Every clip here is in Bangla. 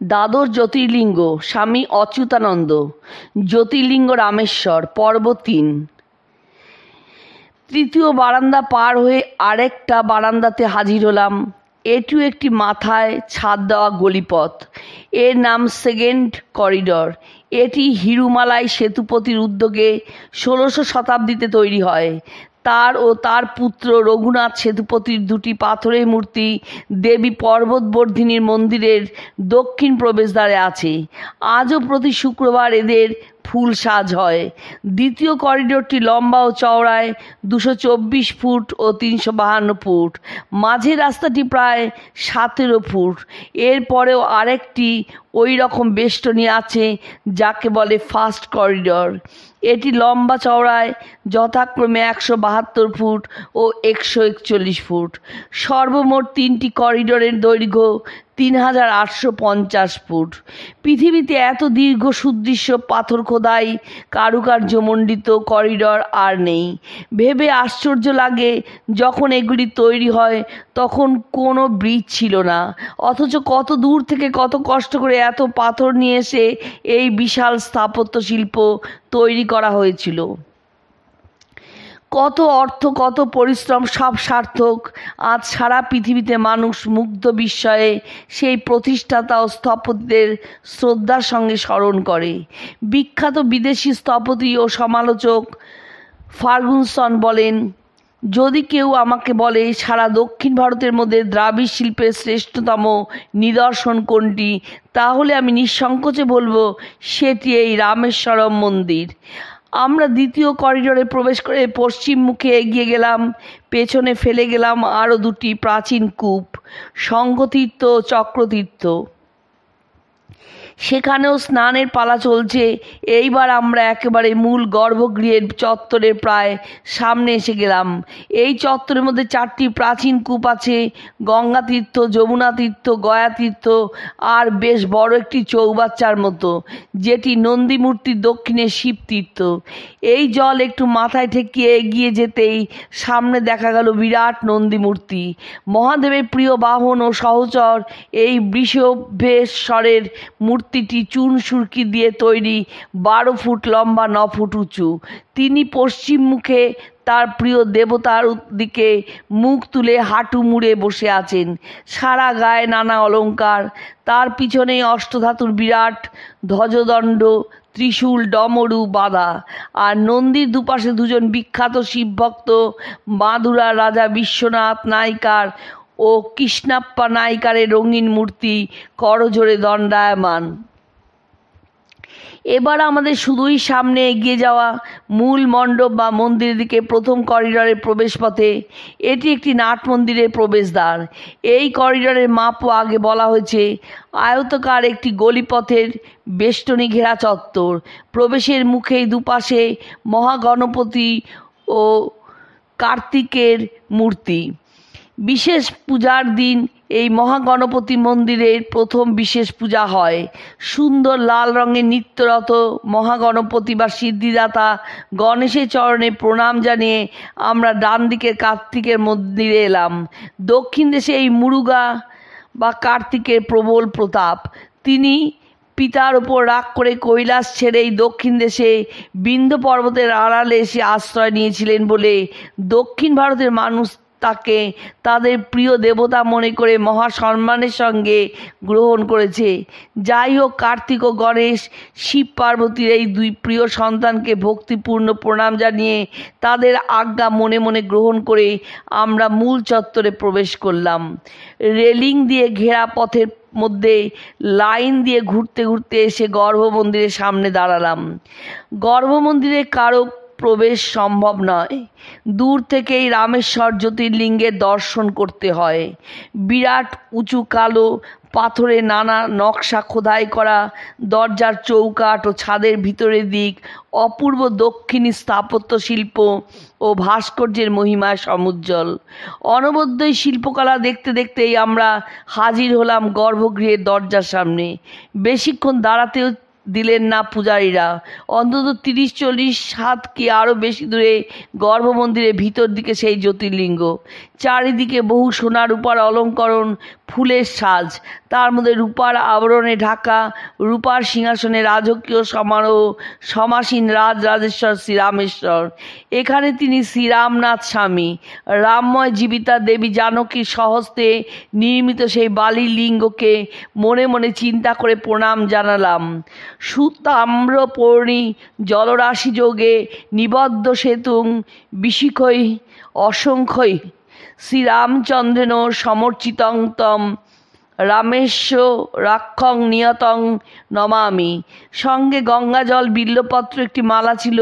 দ্বাদশ জ্যোতির্লিঙ্গ স্বামী অচ্যুতানন্দ। জ্যোতির্লিঙ্গ রামেশ্বর। পর্ব ৩। তৃতীয় বারান্দা পার হয়ে আরেকটা বারান্দাতে হাজির হলাম। এটিও একটি মাথায় ছাদ দেওয়া গলিপথ। এর নাম সেকেন্ড করিডর। এটি হিরুমালাই সেতুপতির উদ্যোগে ১৬০০ শতাব্দীতে তৈরি হয়। তার ও তার পুত্র রঘুনাথ সেতুপতির দুটি পাথরের মূর্তি দেবী পর্বতবর্ধিনীর মন্দিরের দক্ষিণ প্রবেশদ্বারে আছে। আজও প্রতি শুক্রবার এদের ফুল সাজ হয়। দ্বিতীয় করিডোরটি লম্বা ও চওড়ায় ২২৪ ফুট ও ৩৫২ ফুট। মাঝের রাস্তাটি প্রায় ১৭ ফুট। এরপরেও আরেকটি ওই রকম বেষ্টনী আছে যাকে বলে ফার্স্ট করিডর। এটি লম্বা চওড়ায় যথাক্রমে ১৭২ ফুট ও ১৪১ ফুট। সর্বমোট ৩টি করিডরের দৈর্ঘ্য ৩৮৫০ ফুট। পৃথিবীতে এত দীর্ঘ সুদৃশ্য পাথর খোদাই কারুকার্যমণ্ডিত করিডর আর নেই। ভেবে আশ্চর্য লাগে, যখন এগুলি তৈরি হয় তখন কোনো ব্রিজ ছিল না, অথচ কত দূর থেকে কত কষ্ট করে এত পাথর নিয়ে এসে এই বিশাল স্থাপত্য শিল্প তৈরি করা হয়েছিল। কত অর্থ, কত পরিশ্রম, সব সার্থক। আজ সারা পৃথিবীতে মানুষ মুগ্ধ বিস্ময়ে সেই প্রতিষ্ঠাতা ও স্থপতিদের শ্রদ্ধার সঙ্গে স্মরণ করে। বিখ্যাত বিদেশি স্থপতি ও সমালোচক ফার্গুসন বলেন, যদি কেউ আমাকে বলে সারা দক্ষিণ ভারতের মধ্যে দ্রাবিড় শিল্পের শ্রেষ্ঠতম নিদর্শন কোনটি, তাহলে আমি নিঃসংকোচে বলবো সেটি এই রামেশ্বরম মন্দির। আমরা দ্বিতীয় করিডোরে প্রবেশ করে পশ্চিম মুখে এগিয়ে গেলাম। পেছনে ফেলে গেলাম আরও দুটি প্রাচীন কূপ, শঙ্খতীর্থ ও চক্রতীর্থ। সেখানেও স্নানের পালা চলছে। এইবার আমরা একেবারে মূল গর্ভগৃহের চত্বরের প্রায় সামনে এসে গেলাম। এই চত্বরের মধ্যে 4টি প্রাচীন কূপ আছে, গঙ্গা তীর্থ, যমুনা তীর্থ, গয়া তীর্থ আর বেশ বড় একটি চৌবাচ্চার মতো, যেটি নন্দী মূর্তির দক্ষিণে শিব তীর্থ। এই জল একটু মাথায় ঠেকিয়ে এগিয়ে যেতেই সামনে দেখা গেল বিরাট নন্দী মূর্তি। মহাদেবের প্রিয় বাহন ও সহচর এই বৃষভেশ্বরের মূর্তিটি চুন সুরকি দিয়ে তৈরি, 12 ফুট লম্বা, 9 ফুট উঁচু। তিনি পশ্চিম মুখে তার প্রিয় দেবতার দিকে মুখ তুলে হাঁটু মুড়ে বসে আছেন। সারা গায়ে নানা অলঙ্কার। তার পিছনেই অষ্টধাতুর বিরাট ধ্বজদণ্ড, ত্রিশূল, ডমরু বাঁধা। আর নন্দীর দুপাশে দুজন বিখ্যাত শিবভক্ত, বাঁধুরা রাজা বিশ্বনাথ নাইকার ও কৃষ্ণাপ্পা নাইকারের রঙিন মূর্তি করজোড়ে দণ্ডায়মান। এবার আমাদের শুধুই সামনে এগিয়ে যাওয়া। মূল মণ্ডপ বা মন্দিরের দিকে প্রথম করিডরের প্রবেশপথে। এটি একটি নাট মন্দিরের প্রবেশদ্বার। এই করিডরের মাপও আগে বলা হয়েছে। আয়তাকার একটি গলিপথের বেষ্টনী ঘেরা চত্বর। প্রবেশের মুখেই দুপাশে মহাগণপতি ও কার্তিকের মূর্তি। বিশেষ পূজার দিন এই মহাগণপতি মন্দিরের প্রথম বিশেষ পূজা হয়। সুন্দর লাল রঙের নিত্যরত মহাগণপতি বা সিদ্ধিদাতা গণেশের চরণে প্রণাম জানিয়ে আমরা ডান দিকের কার্তিকের মন্দিরে এলাম। দক্ষিণ দেশে এই মুরুগা বা কার্তিকের প্রবল প্রতাপ। তিনি পিতার ওপর রাগ করে কৈলাস ছেড়ে এই দক্ষিণ দেশে বিন্ধ্য পর্বতের আড়ালে এসে আশ্রয় নিয়েছিলেন বলে দক্ষিণ ভারতের মানুষ তাকে তাদের প্রিয় দেবতা মনে করে মহা সম্মানের সঙ্গে গ্রহণ করেছে। যাই হোক, কার্তিক ও গণেশ, শিব পার্বতীর এই দুই প্রিয় সন্তানকে ভক্তিপূর্ণ প্রণাম জানিয়ে তাদের আজ্ঞা মনে মনে গ্রহণ করে আমরা মূল চত্বরে প্রবেশ করলাম। রেলিং দিয়ে ঘেরা পথের মধ্যে লাইন দিয়ে ঘুরতে ঘুরতে এসে গর্ভমন্দিরের সামনে দাঁড়ালাম। গর্ভমন্দিরে কারো প্রবেশ সম্ভব নয়। দূর থেকেই রামেশ্বর জ্যোতির্লিঙ্গের দর্শন করতে হয়। বিরাট উঁচু কালো পাথরে নানা নকশা খোদাই করা দরজার চৌকাঠ ও ছাদের ভিতরের দিক অপূর্ব দক্ষিণী স্থাপত্য শিল্প ও ভাস্কর্যের মহিমায় সমুজ্জ্বল। অনবদ্য এই শিল্পকলা দেখতে দেখতেই আমরা হাজির হলাম গর্ভগৃহের দরজার সামনে। বেশিক্ষণ দাঁড়াতেও দিলেন না পূজারীরা। অন্তত 30-40 হাত কি আরও বেশি দূরে গর্ভমন্দিরের ভিতর দিকে সেই জ্যোতির্লিঙ্গ। চারিদিকে বহু সোনা রূপার অলঙ্করণ, ফুলের সাজ, তার মধ্যে রূপার আবরণে ঢাকা, রূপার সিংহাসনে রাজকীয় সমারোহ, সমাসীন রাজরাজেশ্বর শ্রীরামেশ্বর। এখানে তিনি শ্রীরামনাথ স্বামী, রামময় জীবিতা দেবী জানকীর স্বহস্তে নির্মিত সেই বালির লিঙ্গকে মনে মনে চিন্তা করে প্রণাম জানালাম। সুতাম্রপর্ণী জলরাশি যোগে নিবদ্ধ সেতুং বিশিখৈ অসংখ্যৈ শ্রীরামচন্দ্রেণ সমর্চিতং তম রামেশ্ব রাক্ষং নিয়তং নমামি। সঙ্গে গঙ্গাজল, বিল্লপত্র, একটি মালা ছিল।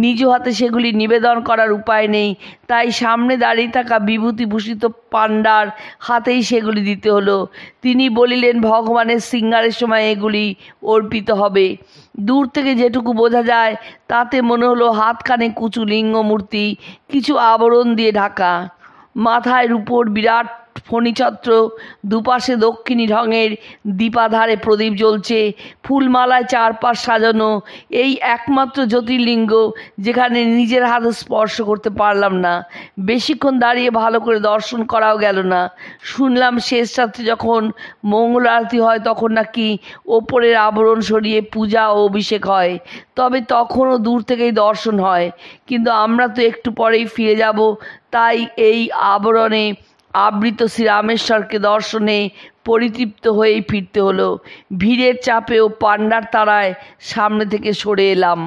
নিজ হাতে সেগুলি নিবেদন করার উপায় নেই, তাই সামনে দাঁড়িয়ে থাকা বিভূতিভূষিত পাণ্ডার হাতেই সেগুলি দিতে হলো। তিনি বলিলেন, ভগবানের শৃঙ্গারের সময় এগুলি অর্পিত হবে। দূর থেকে যেটুকু বোঝা যায় তাতে মনে হলো হাতখানে কুচু লিঙ্গমূর্তি, কিছু আবরণ দিয়ে ঢাকা। মাথায় রূপোর বিরাট ফণিছত্র, দুপাশে দক্ষিণী ঢঙের দীপাধারে প্রদীপ জ্বলছে, ফুলমালায় চারপাশ সাজানো। এই একমাত্র জ্যোতির্লিঙ্গ যেখানে নিজের হাতে স্পর্শ করতে পারলাম না। বেশিক্ষণ দাঁড়িয়ে ভালো করে দর্শন করাও গেল না। শুনলাম শেষ রাত্রে যখন মঙ্গল আরতি হয় তখন নাকি ওপরের আবরণ সরিয়ে পূজা ও অভিষেক হয়, তবে তখনও দূর থেকেই দর্শন হয়। কিন্তু আমরা তো একটু পরেই ফিরে যাব, তাই এই আবরণে আবৃত শ্রীরামেশ্বরকে দর্শনে পরিতৃপ্ত হয়েই ফিরতে হলো। ভিড়ের চাপে ও পাণ্ডার তাড়ায় সামনে থেকে সরে এলাম।